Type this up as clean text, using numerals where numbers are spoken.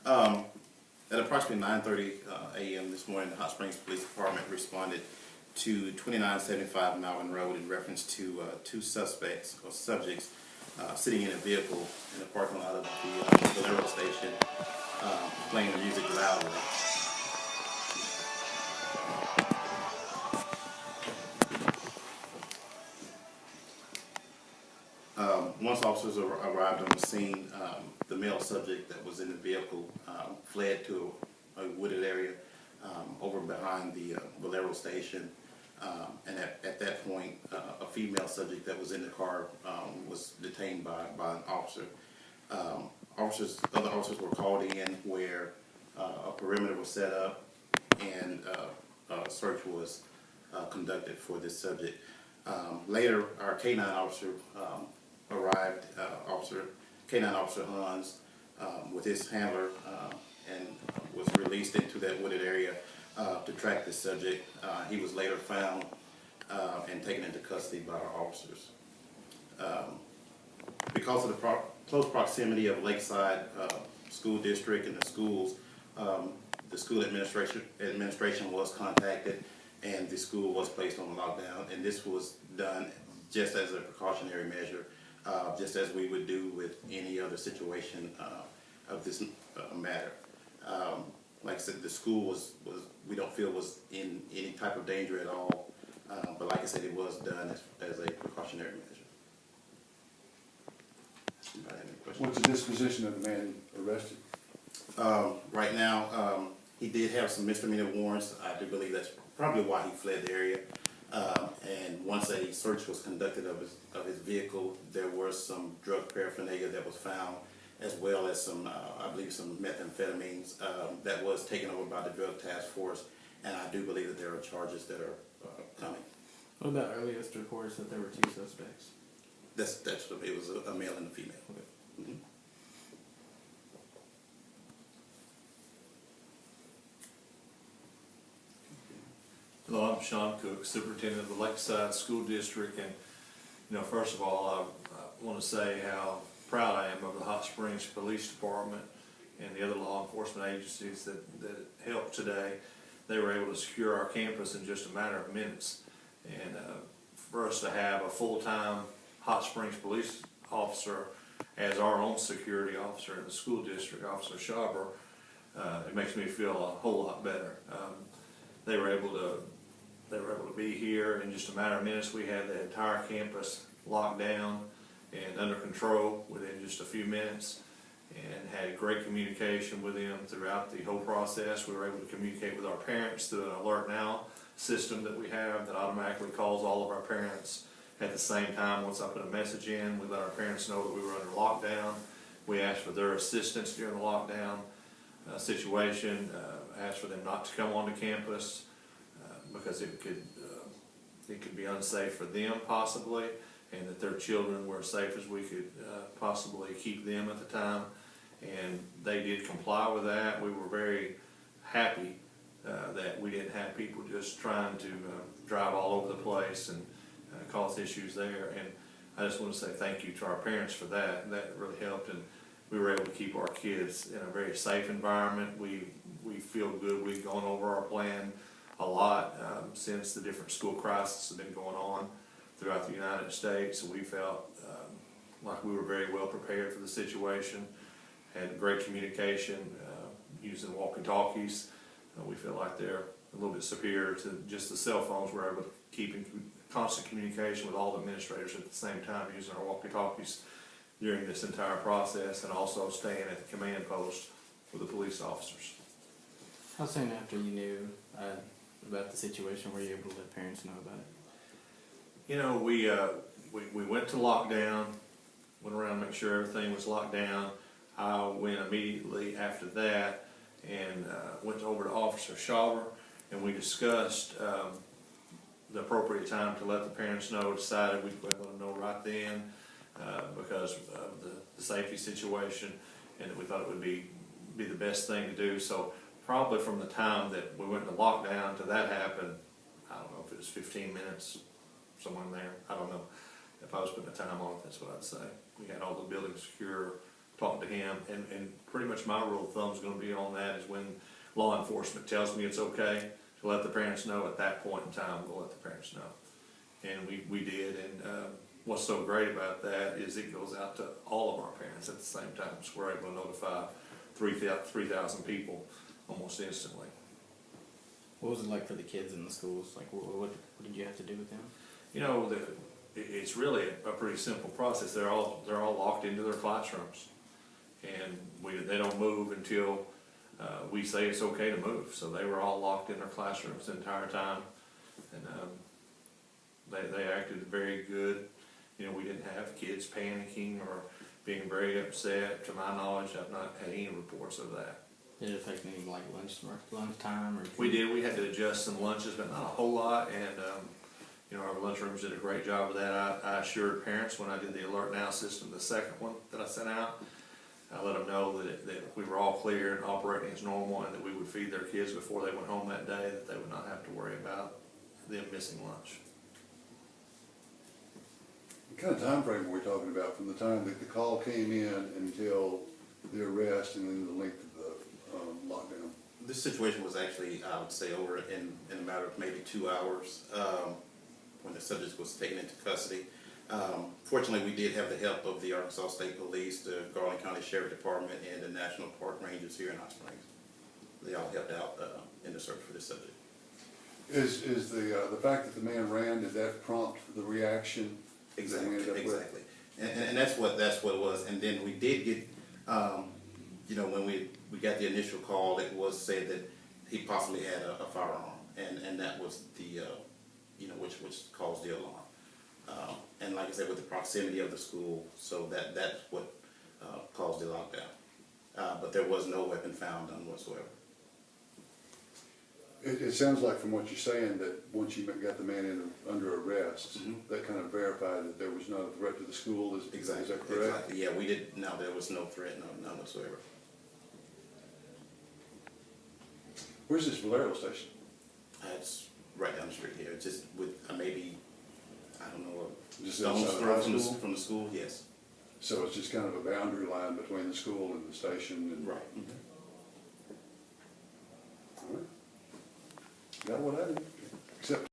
At approximately 9:30 a.m. this morning, the Hot Springs Police Department responded to 2975 Malvern Road in reference to two suspects or subjects sitting in a vehicle in the parking lot of the Bolero station, playing the music loudly. Once officers arrived on the scene, the male subject that was in the vehicle fled to a wooded area over behind the Bolero station, and at that point, a female subject that was in the car was detained by an officer. Other officers were called in where a perimeter was set up and a search was conducted for this subject. Later, our K-9 officer arrived, K-9 Officer Hans, with his handler, and was released into that wooded area to track this subject. He was later found and taken into custody by our officers. Because of the close proximity of Lakeside School District and the schools, the school administration was contacted, and the school was placed on lockdown, and this was done just as a precautionary measure, just as we would do with any other situation of this matter. Like I said, the school we don't feel was in any type of danger at all, but like I said, it was done as a precautionary measure. Anybody have any questions? What's the disposition of the man arrested? Right now, he did have some misdemeanor warrants. I do believe that's probably why he fled the area. And once a search was conducted of his vehicle, there was some drug paraphernalia that was found, as well as some, I believe, some methamphetamines that was taken over by the drug task force. And I do believe that there are charges that are coming. What about earliest reports that there were two suspects? It was a male and a female. Okay. Mm-hmm. Hello, I'm Sean Cook, Superintendent of the Lakeside School District, and first of all, I want to say how proud I am of the Hot Springs Police Department and the other law enforcement agencies that helped today. They were able to secure our campus in just a matter of minutes, and for us to have a full-time Hot Springs police officer as our own security officer in the school district, Officer Schauber, it makes me feel a whole lot better. They were able to be here in just a matter of minutes. We had the entire campus locked down and under control within just a few minutes, and had great communication with them throughout the whole process. We were able to communicate with our parents through an Alert Now system that we have that automatically calls all of our parents at the same time. Once I put a message in, we let our parents know that we were under lockdown. We asked for their assistance during the lockdown situation, asked for them not to come onto campus because it could be unsafe for them possibly, and that their children were as safe as we could possibly keep them at the time. And they did comply with that. We were very happy that we didn't have people just trying to drive all over the place and cause issues there. And I just want to say thank you to our parents for that. That really helped, and we were able to keep our kids in a very safe environment. We feel good. We've gone over our plan a lot since the different school crises have been going on throughout the United States. So we felt like we were very well prepared for the situation. Had great communication using walkie-talkies. We feel like they're a little bit superior to just the cell phones. We're able to keep in constant communication with all the administrators at the same time using our walkie-talkies during this entire process, and also staying at the command post with the police officers. How soon after you knew about the situation were you able to let parents know about it? We went to lockdown, went around to make sure everything was locked down. I went immediately after that and went over to Officer Schauber, and we discussed the appropriate time to let the parents know. Decided we'd let them know right then because of the safety situation, and that we thought it would be the best thing to do. So probably from the time that we went into lockdown to that happened, I don't know if it was 15 minutes, somewhere in there. I don't know. If I was putting a time on it, that's what I'd say. We had all the buildings secure, talking to him, and pretty much my rule of thumb is gonna be on that is when law enforcement tells me it's okay to let the parents know, at that point in time, we'll let the parents know. And we did, and, what's so great about that is it goes out to all of our parents at the same time, so we're able to notify 3,000 people almost instantly. What was it like for the kids in the schools? Like, what did you have to do with them? You know, it's really a pretty simple process. They're all locked into their classrooms, and they don't move until we say it's okay to move. So they were all locked in their classrooms the entire time, and they acted very good. You know, we didn't have kids panicking or being very upset. To my knowledge, I've not had any reports of that. Did it affect any like lunchtime or? We did. We had to adjust some lunches, but not a whole lot. And you know, our lunchrooms did a great job of that. I assured parents when I did the alert now system, the second one that I sent out, I let them know that we were all clear and operating as normal, and that we would feed their kids before they went home that day, that they would not have to worry about them missing lunch. What kind of time frame are we talking about from the time that the call came in until the arrest and then the length of the lockdown? This situation was actually, I would say, over in a matter of maybe 2 hours, when the subject was taken into custody. Fortunately, we did have the help of the Arkansas State Police, the Garland County Sheriff Department, and the National Park Rangers here in Hot Springs. They all helped out in the search for this subject. Is the fact that the man ran, did that prompt the reaction? Exactly, exactly. And that's what it was. And then we did get, you know, when we got the initial call, it was said that he possibly had a firearm, and that was the, you know, which caused the alarm. And like I said, with the proximity of the school, so that's what caused the lockdown. But there was no weapon found, none whatsoever. It sounds like from what you're saying that once you got the man under arrest, that kind of verified that there was not a threat to the school. Is that correct? Exactly. Yeah, we did. No, there was no threat, none whatsoever. Where's this Valero station? It's right down the street here. It's just with maybe, I don't know, Just stone's outside throw high from school? from the school. Yes. So it's just kind of a boundary line between the school and the station. And, Right. all right. Got what I need.